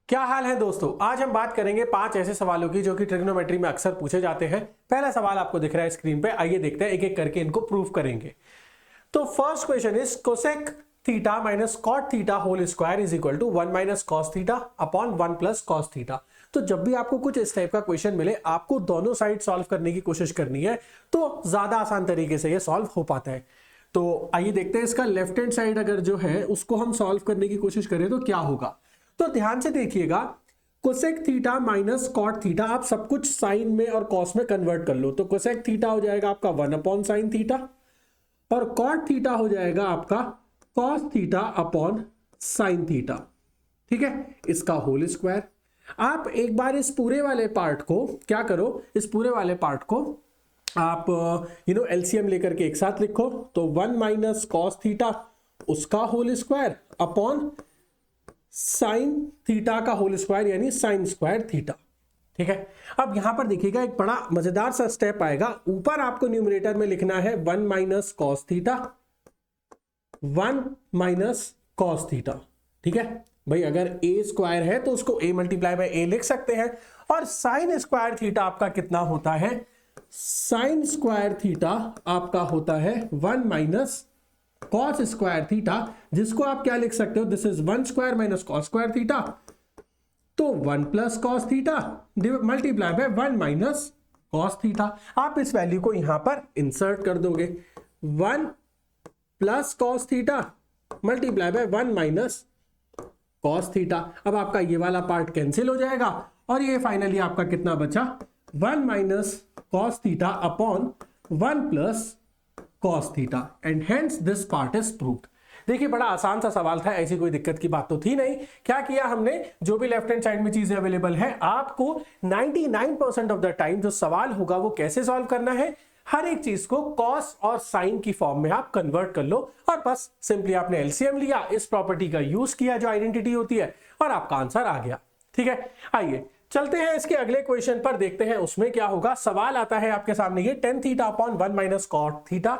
क्या हाल है दोस्तों। आज हम बात करेंगे 5 ऐसे सवालों की जो कि ट्रिग्नोमेट्री में अक्सर पूछे जाते हैं। पहला सवाल आपको दिख रहा है स्क्रीन पे, आइए देखते हैं, एक एक करके इनको प्रूव करेंगे। तो first question is cosec theta minus cot theta whole square is equal to 1 minus cos theta upon 1 plus cos theta. तो जब भी आपको कुछ इस टाइप का क्वेश्चन मिले, आपको दोनों साइड सॉल्व करने की कोशिश करनी है, तो ज्यादा आसान तरीके से ये सॉल्व हो पाता है। तो आइए देखते हैं इसका लेफ्ट हैंड साइड अगर जो है उसको हम सॉल्व करने की कोशिश करें तो क्या होगा। तो ध्यान से देखिएगा, cosec theta minus cot theta, आप सब कुछ साइन में और कॉस में कन्वर्ट कर लो। तो कोसेक थीटा हो जाएगा आपका 1 अपॉन साइन थीटा और कॉट थीटा हो जाएगा आपका cos theta upon sine theta. ठीक है, इसका होल स्क्वायर। आप एक बार इस पूरे वाले पार्ट को क्या करो, इस पूरे वाले पार्ट को आप एलसीएम लेकर के एक साथ लिखो। तो 1 माइनस कॉस थीटा उसका whole square upon sine theta का होल स्क्वायर यानी साइन स्क्वायर थीटा। ठीक है, अब यहां पर देखिएगा एक बड़ा मजेदार सा स्टेप आएगा। ऊपर आपको न्यूमरेटर में लिखना है 1 minus cos theta, 1 minus cos theta. ठीक है भाई, अगर ए स्क्वायर है तो उसको ए मल्टीप्लाई बाय ए लिख सकते हैं। और साइन स्क्वायर थीटा आपका कितना होता है, साइन स्क्वायर थीटा आपका होता है 1 माइनस कॉस स्क्वायर थीटा, जिसको आप क्या लिख सकते हो, this is 1 square minus cos square theta. तो 1 plus cos theta multiply by 1 minus cos theta. आप इस वैल्यू को यहां पर इंसर्ट कर दोगे, 1 plus cos theta multiply by 1 minus cos theta. अब आपका ये वाला पार्ट कैंसिल हो जाएगा और ये फाइनली आपका कितना बचा, 1 minus cos theta upon 1 plus cos theta and hence this part is proved. देखिए बड़ा आसान सा सवाल था, ऐसी कोई दिक्कत की बात तो थी नहीं। क्या किया हमने, जो भी लेफ्ट हैंड साइड में चीजें अवेलेबल है, आपको 99% ऑफ द टाइम जो सवाल होगा वो कैसे सॉल्व करना है, हर एक चीज को कॉस और साइन की फॉर्म में आप कन्वर्ट कर लो और बस सिंपली आपने एलसीएम लिया, इस प्रॉपर्टी का यूज किया जो आइडेंटिटी होती है, और आपका आंसर आ गया। ठीक है, आइए चलते हैं इसके अगले क्वेश्चन पर, देखते हैं उसमें क्या होगा। सवाल आता है आपके सामने ये, tan theta upon 1 minus cot theta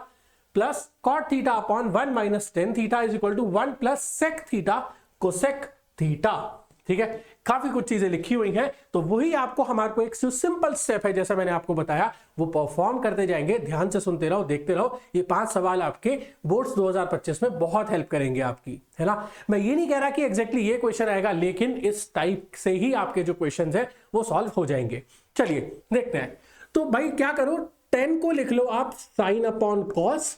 plus cot theta upon 1 minus tan theta is equal to 1 plus sec theta cosec theta. ठीक है, काफी कुछ चीजें लिखी हुई हैं, तो वही आपको हमारे को एक सिंपल स्टेप है जैसा मैंने आपको बताया वो परफॉर्म करते जाएंगे। ध्यान से सुनते रहो, देखते रहो। ये 5 सवाल आपके बोर्ड्स 2025 में बहुत हेल्प करेंगे आपकी, है ना। मैं ये नहीं कह रहा कि एग्जैक्टली ये क्वेश्चन आएगा, लेकिन इस टाइप से ही आपके जो क्वेश्चन है वो सॉल्व हो जाएंगे। चलिए देखते हैं। तो भाई क्या करो, 10 को लिख लो आप sine upon cos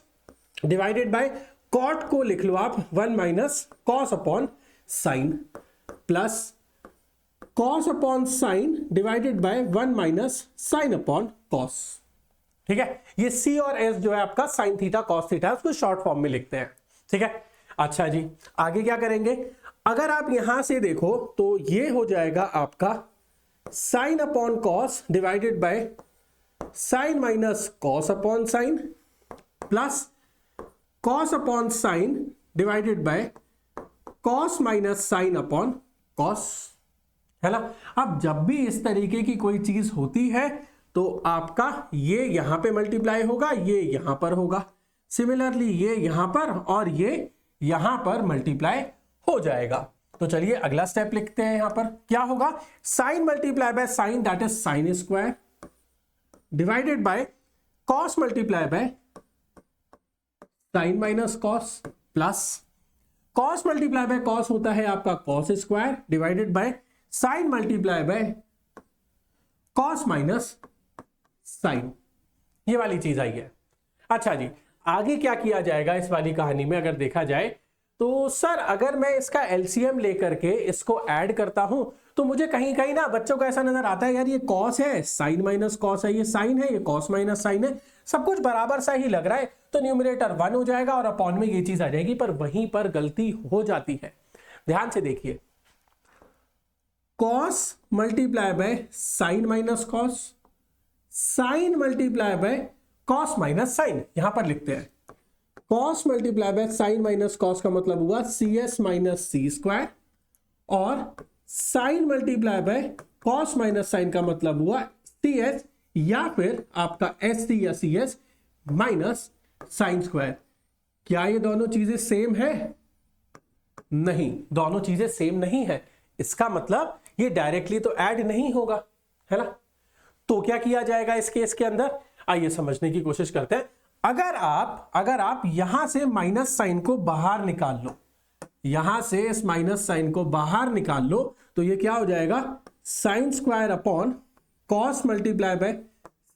divided by cot को लिख लो आप 1 minus cos upon sine plus cos upon sine divided by 1 minus sine upon cos. ठीक है, ये सी और एस जो है आपका साइन थीटा कॉस थीटा, उसको शॉर्ट फॉर्म में लिखते हैं। ठीक है, अच्छा जी आगे क्या करेंगे, अगर आप यहां से देखो तो ये हो जाएगा आपका sign upon cos divided by sine minus cos upon sine plus cos upon sine divided by cos minus sine upon cos, है ना। अब जब भी इस तरीके की कोई चीज होती है तो आपका ये यहां पे मल्टीप्लाई होगा, ये यहां पर होगा, सिमिलरली ये यहां पर और ये यहां पर मल्टीप्लाई हो जाएगा। तो चलिए अगला स्टेप लिखते हैं। यहां पर क्या होगा, sine multiply by sine that is sine square divided by cos multiply by sine minus cos plus cos multiply by cos होता है आपका cos square divided by sine multiply by cos minus sine. ये वाली चीज आई है। अच्छा जी, आगे क्या किया जाएगा इस वाली कहानी में, अगर देखा जाए तो सर अगर मैं इसका एलसीएम लेकर के इसको ऐड करता हूं तो मुझे कहीं कहीं ना बच्चों को ऐसा नजर आता है, यार ये कॉस है, साइन माइनस कॉस है, ये साइन है, ये कॉस माइनस साइन है, सब कुछ बराबर सा ही लग रहा है, तो न्यूमरेटर 1 हो जाएगा और अपॉन में ये चीज आ जाएगी। पर वहीं पर गलती हो जाती है, ध्यान से देखिए, cos multiply by sine minus cos, sine multiply by cos minus sine, यहां पर लिखते हैं cos multiply by sine minus cos का मतलब हुआ C S minus C square, और sine multiply by cos minus sine का मतलब हुआ सी एस या फिर आपका एस सी या C S minus sine square. क्या ये दोनों चीजें सेम है? नहीं, दोनों चीजें सेम नहीं है। इसका मतलब ये डायरेक्टली तो ऐड नहीं होगा, है ना। तो क्या किया जाएगा इस केस के अंदर, आइए समझने की कोशिश करते हैं। अगर आप यहां से माइनस साइन को बाहर निकाल लो, यहां से इस माइनस साइन को बाहर निकाल लो, तो ये क्या हो जाएगा, sine square upon cos multiply by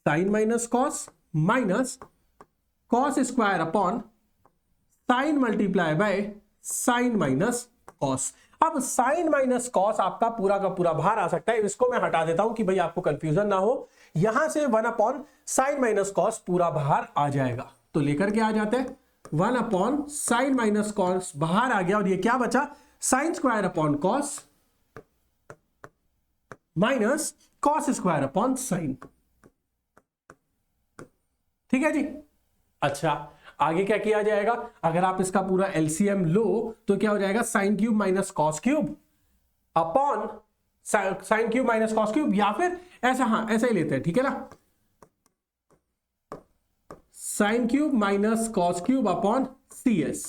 sine minus cos minus cos square upon sign multiply by sine minus cos. अब साइन माइनस कॉस आपका पूरा का पूरा बाहर आ सकता है, इसको मैं हटा देता हूं कि भाई आपको कंफ्यूजन ना हो। यहां से 1 अपॉन साइन माइनस कॉस पूरा बाहर आ जाएगा, तो लेकर के आ जाते हैं 1 अपॉन साइन माइनस कॉस बाहर आ गया, और ये क्या बचा, sine square upon cos minus cos square upon sign. ठीक है जी। अच्छा, आगे क्या किया जाएगा, अगर आप इसका पूरा एलसीएम लो तो क्या हो जाएगा, sine cube minus cos cube upon sine cube minus cos cube, या फिर ऐसा, हाँ ऐसा ही लेते हैं, ठीक है ना, sine cube minus cos cube upon CS,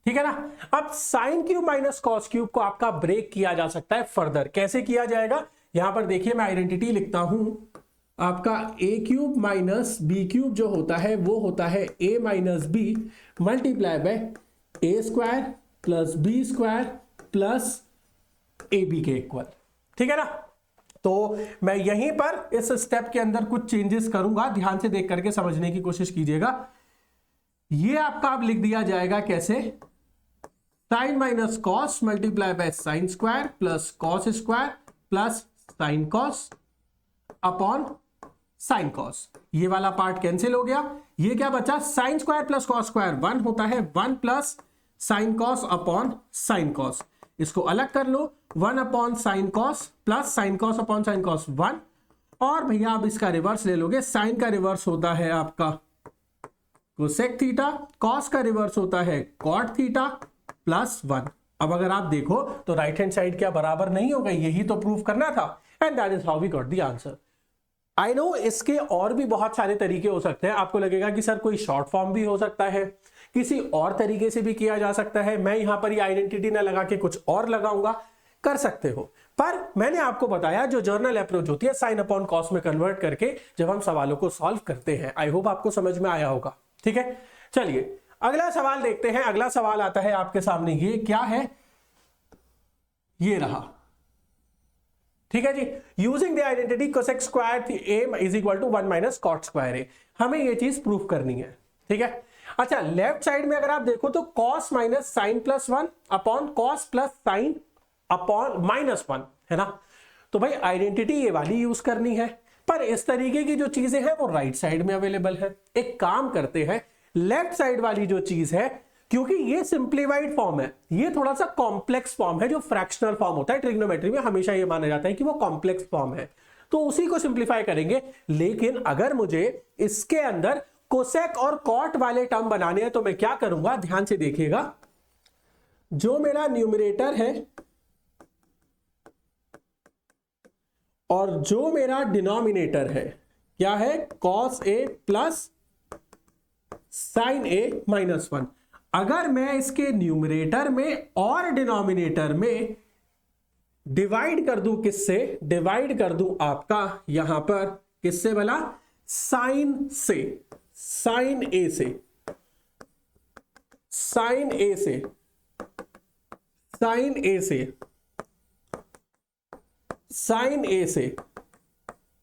ठीक है ना। अब sine cube minus cos cube को आपका ब्रेक किया जा सकता है फर्दर, कैसे किया जाएगा, यहां पर देखिए मैं आइडेंटिटी लिखता हूं, आपका a cube minus B cube जो होता है वो होता है a minus B multiply by A square plus B square plus A B के इक्वल, ठीक है ना। तो मैं यहीं पर इस स्टेप के अंदर कुछ चेंजेस करूंगा, ध्यान से देख करके समझने की कोशिश कीजिएगा। ये आपका अब लिख दिया जाएगा कैसे, sine minus cos multiply by sine square plus cos square plus sine cos upon sine cos. ये वाला पार्ट कैंसिल हो गया, ये क्या बचा, sine square plus cos square 1 होता है, 1 plus sine cos upon sine cos. इसको अलग कर लो, 1 upon sine cos plus sine cos upon sine cos 1, और भैया आप इसका रिवर्स ले लोगे, साइन का रिवर्स होता है आपका कोसेक थीटा, कॉस का रिवर्स होता है कॉट थीटा प्लस 1। अब अगर आप देखो तो राइट हैंड साइड क्या बराबर नहीं हो गई, यही तो प्रूव करना था, and that is how we got the answer. I know इसके और भी बहुत सारे तरीके हो सकते हैं, आपको लगेगा कि सर कोई शॉर्ट फॉर्म भी हो सकता है, किसी और तरीके से भी किया जा सकता है, मैं यहां पर ये आइडेंटिटी ना लगा के कुछ और लगाऊंगा, कर सकते हो, पर मैंने आपको बताया जो जर्नल अप्रोच होती है साइन अपॉन कॉस में कन्वर्ट करके जब हम सवालों को सॉल्व करते हैं। आई होप आपको समझ में आया होगा, ठीक है। चलिए अगला सवाल देखते हैं। अगला सवाल आता है आपके सामने, ये क्या है, ये रहा, ठीक है जी। Using the identity cosec square a is equal to 1 minus cot square a, हमें ये चीज प्रूफ करनी है, ठीक है। अच्छा, लेफ्ट साइड में अगर आप देखो तो cos minus sine plus 1 upon cos plus sine upon minus 1, है ना। तो भाई आइडेंटिटी ये वाली यूज करनी है, पर इस तरीके की जो चीजें हैं वो राइट साइड में अवेलेबल है। एक काम करते हैं, लेफ्ट साइड वाली जो चीज है, क्योंकि ये सिंप्लीफाइड फॉर्म है, ये थोड़ा सा कॉम्प्लेक्स फॉर्म है, जो फ्रैक्शनल फॉर्म होता है ट्रिग्नोमेट्री में हमेशा ये माना जाता है कि वो कॉम्प्लेक्स फॉर्म है, तो उसी को सिंप्लीफाई करेंगे। लेकिन अगर मुझे इसके अंदर कोसेक और कॉट वाले टर्म बनाने हैं तो मैं क्या करूंगा, ध्यान से देखिएगा, जो मेरा न्यूमरेटर है और जो मेरा डिनोमिनेटर है, क्या है, cos A plus sign A minus 1। अगर मैं इसके न्यूमरेटर में और डिनोमिनेटर में डिवाइड कर दूं, किससे डिवाइड कर दूं, आपका यहां पर किससे भला, साइन से, साइन ए से, साइन ए से, साइन ए से, साइन ए से,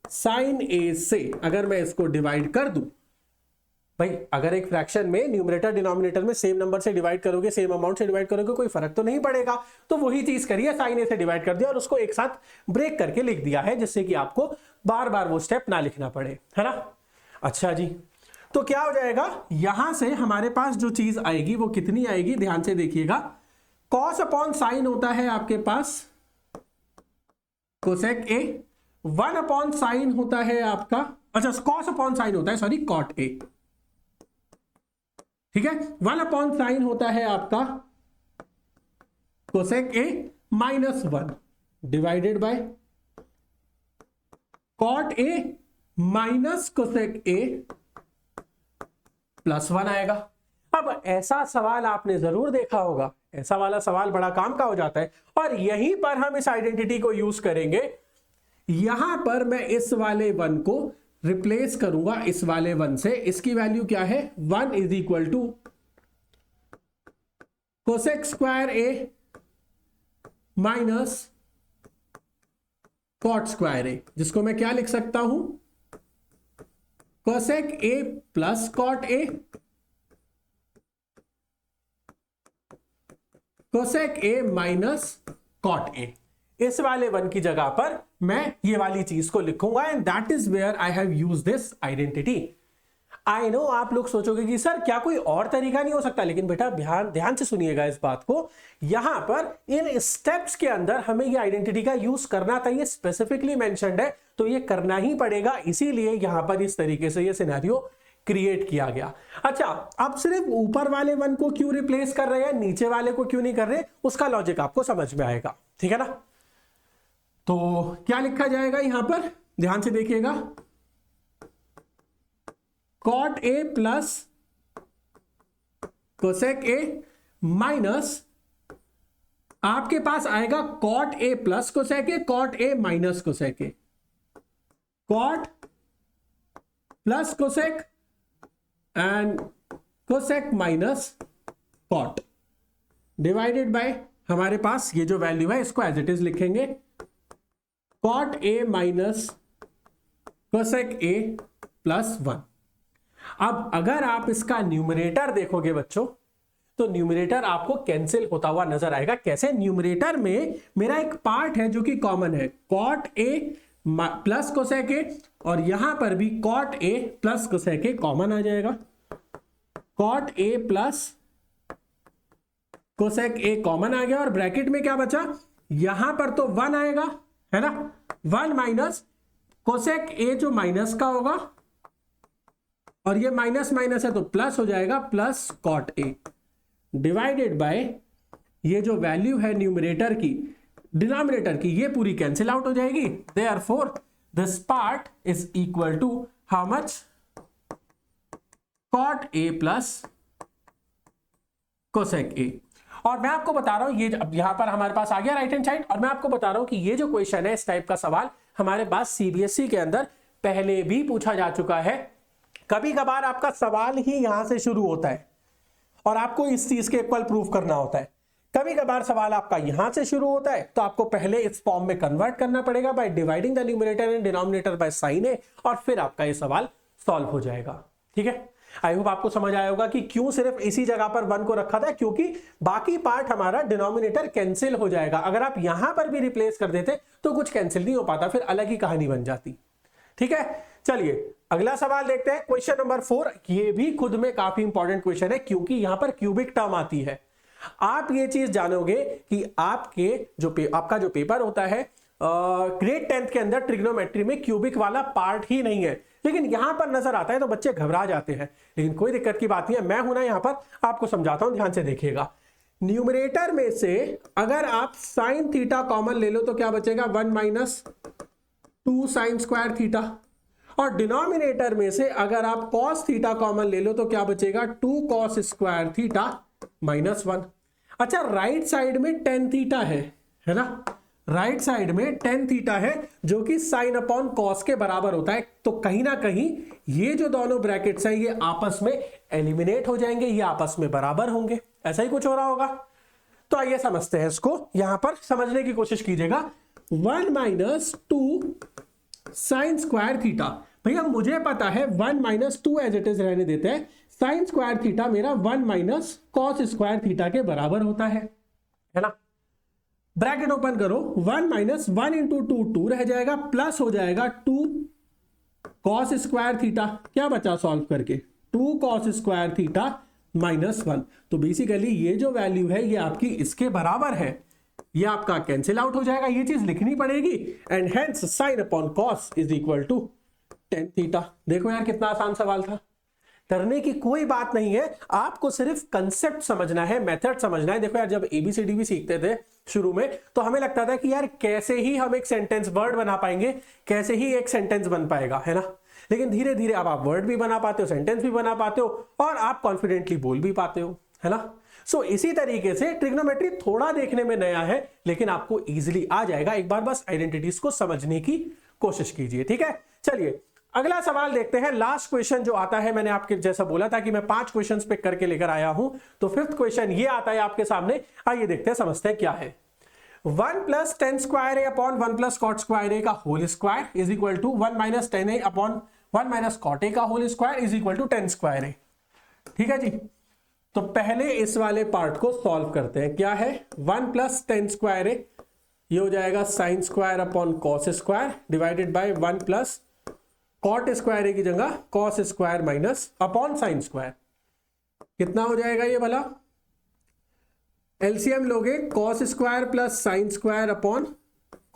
साइन ए से अगर मैं इसको डिवाइड कर दूं, भाई अगर एक फ्रैक्शन में न्यूमरेटर डिनोमिनेटर में सेम नंबर से डिवाइड करोगे, सेम अमाउंट से डिवाइड करोगे, कोई फर्क तो नहीं पड़ेगा। तो वही चीज करिए, साइन ए से डिवाइड कर दिया और उसको एक साथ ब्रेक करके लिख दिया है, जिससे कि आपको बार बार वो स्टेप ना लिखना पड़े, है ना। अच्छा जी, तो क्या हो जाएगा, यहां से हमारे पास जो चीज आएगी वो कितनी आएगी, ध्यान से देखिएगा, कॉस अपॉन साइन होता है आपके पास कोसेक ए, 1 अपॉन साइन होता है आपका, अच्छा कॉस अपॉन साइन होता है, सॉरी, कॉट ए, ठीक है। 1 अपॉन साइन होता है आपका cosec A minus 1 divided by cot A minus cosec A plus 1 आएगा। अब ऐसा सवाल आपने जरूर देखा होगा, ऐसा वाला सवाल बड़ा काम का हो जाता है और यहीं पर हम इस आइडेंटिटी को यूज करेंगे। यहां पर मैं इस वाले 1 को रिप्लेस करूंगा इस वाले 1 से। इसकी वैल्यू क्या है, 1 is equal to cosec square a minus cot square a, जिसको मैं क्या लिख सकता हूं, cosec A plus cot a, cosec A minus cot a. इस वाले 1 की जगह पर मैं ये वाली चीज को लिखूंगा and that is where I have used this identity. I know आप लोग सोचोगे कि सर क्या कोई और तरीका नहीं हो सकता, लेकिन बेटा ध्यान से सुनिएगा इस बात को। यहां पर इन स्टेप्स के अंदर हमें ये आइडेंटिटी का यूज करना था, ये स्पेसिफिकली मेंशन्ड है तो ये करना ही पड़ेगा, इसीलिए यहां पर इस तरीके से ये सिनेरियो क्रिएट किया गया। अच्छा, अब सिर्फ ऊपर वाले 1 को क्यों रिप्लेस कर रहे हैं, नीचे वाले को क्यों नहीं कर रहे, उसका लॉजिक आपको समझ में आएगा, ठीक है ना। तो क्या लिखा जाएगा यहां पर, ध्यान से देखिएगा, कॉट ए प्लस कोसेक ए माइनस आपके पास आएगा cot A plus cosec A, cot A minus cosec A, cot plus cosec and cosec minus cot divided by हमारे पास ये जो वैल्यू है इसको एज इट इज लिखेंगे, cot A minus cosec A plus 1। अब अगर आप इसका न्यूमरेटर देखोगे बच्चों तो न्यूमरेटर आपको कैंसिल होता हुआ नजर आएगा। कैसे, न्यूमरेटर में मेरा एक पार्ट है जो कि कॉमन है, कॉट ए प्लस कोसेक ए, और यहां पर भी cot A plus cosec a common आ जाएगा, cot A plus cosec a common आ गया और ब्रैकेट में क्या बचा, यहां पर तो 1 आएगा है ना, 1 माइनस कोसेक ए जो माइनस का होगा और ये माइनस माइनस है तो प्लस हो जाएगा, plus cot A divided by ये जो वैल्यू है न्यूमरेटर की डिनोमिनेटर की ये पूरी कैंसिल आउट हो जाएगी। Therefore this part is equal to how much, cot A plus cosec ए। और मैं आपको बता रहा हूं ये अब यहां पर हमारे पास आ गया राइट हैंड साइड, और मैं आपको बता रहा हूं कि ये जो क्वेश्चन है इस टाइप का सवाल हमारे पास सीबीएसई के अंदर पहले भी पूछा जा चुका है। कभी कभार आपका सवाल ही यहां से शुरू होता है और आपको इस चीज के इक्वल प्रूफ करना होता है। कभी कभार सवाल आपका यहां से शुरू होता है तो आपको पहले इस फॉर्म में कन्वर्ट करना पड़ेगा by dividing the numerator and denominator by sine a, और फिर आपका ये सवाल सॉल्व हो जाएगा। ठीक है, आई होप आपको समझ आया होगा कि क्यों सिर्फ इसी जगह पर 1 को रखा था, क्योंकि बाकी पार्ट हमारा डिनोमिनेटर कैंसिल हो जाएगा। अगर आप यहां पर भी रिप्लेस कर देते तो कुछ कैंसिल नहीं हो पाता, फिर अलग ही कहानी बन जाती। ठीक है, चलिए अगला सवाल देखते हैं, क्वेश्चन नंबर 4। ये भी खुद में काफी इंपॉर्टेंट क्वेश्चन है क्योंकि यहां पर क्यूबिक टर्म आती है। आप ये चीज जानोगे कि आपका जो पेपर होता है ग्रेड 10th के अंदर ट्रिग्नोमेट्री में क्यूबिक वाला पार्ट ही नहीं है, लेकिन यहां पर नजर आता है तो बच्चे घबरा जाते हैं। लेकिन कोई दिक्कत की बात नहीं है, मैं हूं ना यहां पर, आपको समझाता हूं, ध्यान से देखिएगा। न्यूमरेटर में से अगर आप साइन थीटा कॉमन ले लो तो क्या बचेगा, 1 माइनस 2 साइन स्क्वायर थीटा, और डिनोमिनेटर में से अगर आप कॉस थीटा कॉमन ले लो तो क्या बचेगा, 2 कॉस स्क्वायर थीटा माइनस 1। अच्छा, राइट साइड में टेन थीटा है ना, राइट साइड में टेन थीटा है जो कि साइन अपॉन कॉस के बराबर होता है। तो कहीं ना कहीं ये जो दोनों ब्रैकेट्स हैं ये आपस में एलिमिनेट हो जाएंगे, ये आपस में बराबर होंगे, ऐसा ही कुछ हो रहा होगा। तो आइए समझते हैं इसको, यहां पर समझने की कोशिश कीजिएगा। 1 माइनस 2 साइन स्क्वायर थीटा, भैया मुझे पता है 1 माइनस 2 एज इट इज रहने देते हैं, साइन स्क्वायर थीटा मेरा 1 माइनस कॉस स्क्वायर थीटा के बराबर होता है ना। ब्रैकेट ओपन करो, 1 माइनस 1 इंटू 2 2 रह जाएगा, प्लस हो जाएगा 2 कॉस स्क्वायर थीटा, क्या बचा सॉल्व करके, 2 कॉस स्क्वायर थीटा माइनस 1। तो बेसिकली ये जो वैल्यू है ये आपकी इसके बराबर है, ये आपका कैंसिल आउट हो जाएगा, ये चीज लिखनी पड़ेगी, and hence sine upon cos is equal to tan theta. देखो यार कितना आसान सवाल था, डरने की कोई बात नहीं है, आपको सिर्फ कंसेप्ट समझना है, मेथड समझना है। देखो यार जब एबीसीडी भी सीखते थे शुरू में तो हमें लगता था कि यार कैसे ही हम एक सेंटेंस वर्ड बना पाएंगे, कैसे ही एक सेंटेंस बन पाएगा, है ना। लेकिन धीरे धीरे अब आप वर्ड भी बना पाते हो, सेंटेंस भी बना पाते हो और आप कॉन्फिडेंटली बोल भी पाते हो, है ना। सो इसी तरीके से ट्रिग्नोमेट्री थोड़ा देखने में नया है लेकिन आपको इजीली आ जाएगा, एक बार बस आइडेंटिटीज को समझने की कोशिश कीजिए, ठीक है। चलिए अगला सवाल देखते हैं, लास्ट क्वेश्चन जो आता है, मैंने आपके जैसा बोला था कि मैं 5 क्वेश्चंस पिक करके लेकर आया हूं, तो 5th क्वेश्चन ये आता है आपके सामने। आइए देखते हैं, समझते हैं क्या है। 1 + tan square a upon 1 + cot square a का whole square is equal to 1 - tan a upon 1 - cot a का whole square is equal to tan square a. ठीक है जी, तो पहले इस वाले पार्ट को सॉल्व करते हैं। क्या है, 1 + tan स्क्वायर ए, ये हो जाएगा sin square upon cos square divided by 1 + cot square a की जगह cos square minus upon sin square. कितना हो जाएगा ये भला, एलसीएम लोगे cos square plus sin square upon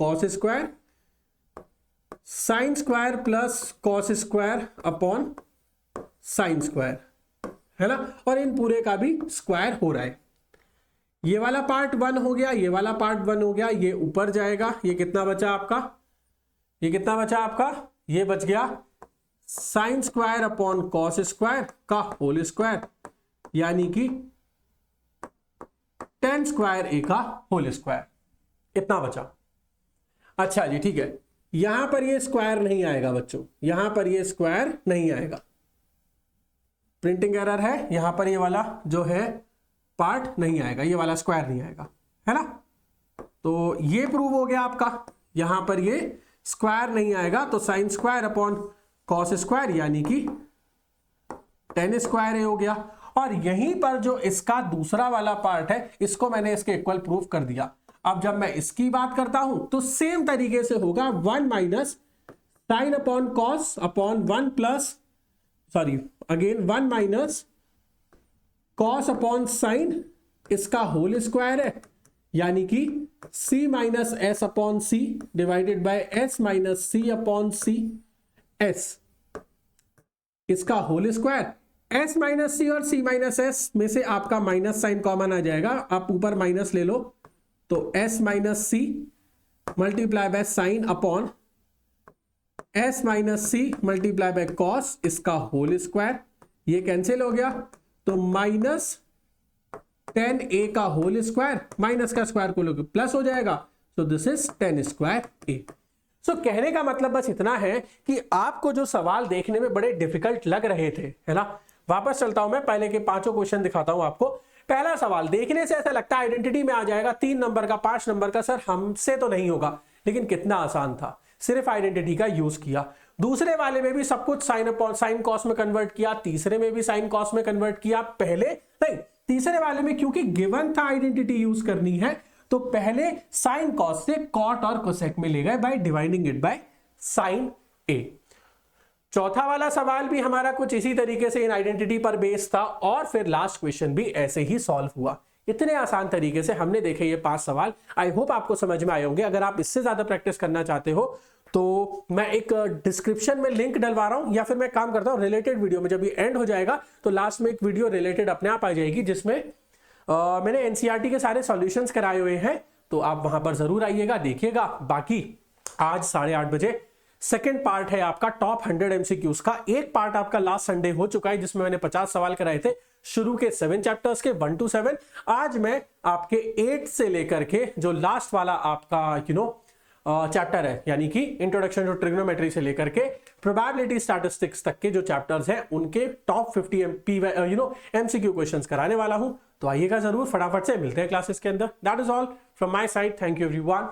cos square, sin square plus cos square upon sin square, है ना, और इन पूरे का भी स्क्वायर हो रहा है। ये वाला पार्ट 1 हो गया, ये वाला पार्ट 1 हो गया, ये ऊपर जाएगा, ये कितना बचा आपका, ये कितना बचा आपका, ये बच गया sin square upon cos square का होल स्क्वायर, यानी कि tan स्क्वायर ए का होल स्क्वायर, इतना बचा। अच्छा जी ठीक है, यहां पर ये स्क्वायर नहीं आएगा बच्चों, यहां पर ये स्क्वायर नहीं आएगा, प्रिंटिंग एरर है, यहां पर ये वाला जो है पार्ट नहीं आएगा, ये वाला स्क्वायर नहीं आएगा, है ना। तो ये प्रूव हो गया आपका, यहां पर ये स्क्वायर नहीं आएगा, तो sin square upon cos square यानी कि tan स्क्वायर ए हो गया। और यहीं पर जो इसका दूसरा वाला पार्ट है, इसको मैंने इसके इक्वल प्रूफ कर दिया। अब जब मैं इसकी बात करता हूं तो सेम तरीके से होगा, 1 minus sin upon cos upon 1 minus cos upon sin, इसका होल स्क्वायर है, यानी कि c minus S upon C divided by s minus C upon C S, इसका whole square. s minus C और c माइनस एस में से आपका minus sign common आ जाएगा, आप ऊपर माइनस ले लो, तो s minus C multiply by sine upon s minus C multiply by cos, इसका होल स्क्वायर, ये कैंसिल हो गया, तो माइनस tan a का होल स्क्वायर, माइनस का स्क्वायर को लोगे प्लस हो जाएगा, so this is tan square a। So कहने का मतलब बस इतना है कि आपको जो सवाल देखने में बड़े डिफिकल्ट लग रहे थे, है ना, वापस चलता हूं मैं, पहले के 5 क्वेश्चन दिखाता हूं आपको। पहला सवाल देखने से ऐसा लगता है आइडेंटिटी में आ जाएगा, 3 नंबर का 5 नंबर का, सर हमसे तो नहीं होगा, लेकिन कितना आसान था, सिर्फ आइडेंटिटी का यूज किया। दूसरे वाले में भी सब कुछ साइन कॉस में कन्वर्ट किया, तीसरे में भी साइन कॉस में कन्वर्ट किया, पहले नहीं, तीसरे वाले में क्योंकि गिवन था आइडेंटिटी यूज करनी है, तो पहले साइन कॉस से कॉट और कोसेक में ले गए by dividing it by sine a. चौथा वाला सवाल भी हमारा कुछ इसी तरीके से इन आइडेंटिटी पर बेस्ड था, और फिर लास्ट क्वेश्चन भी ऐसे ही सॉल्व हुआ। इतने आसान तरीके से हमने देखे ये 5 सवाल। आई होप आपको समझ में आए होंगे। अगर आप इससे ज्यादा प्रैक्टिस करना चाहते हो तो मैं एक डिस्क्रिप्शन में लिंक डलवा रहा हूं, या फिर मैं काम करता हूं रिलेटेड वीडियो में, जब ये एंड हो जाएगा तो लास्ट में एक वीडियो रिलेटेड अपने आप आ जाएगी, जिसमें मैंने एनसीईआरटी के सारे सॉल्यूशंस कराए हुए हैं, तो आप वहां पर जरूर आइएगा, देखिएगा। बाकी आज 8:30 बजे सेकेंड पार्ट है आपका टॉप 100 एमसीक्यूज का। एक पार्ट आपका लास्ट संडे हो चुका है, जिसमें मैंने 50 सवाल कराए थे, शुरू के 7 चैप्टर्स के 1 to 7। आज मैं आपके 8 से लेकर के जो लास्ट वाला आपका चैप्टर है, यानी कि इंट्रोडक्शन टू ट्रिग्नोमेट्री से लेकर के प्रोबेबिलिटी स्टैटिस्टिक्स तक के जो चैप्टर्स हैं, उनके टॉप 50 एमसीक्यू क्वेश्चंस कराने वाला हूं। तो आइएगा जरूर, फटाफट से मिलते हैं क्लासेस के अंदर। That is all from my side, thank you everyone.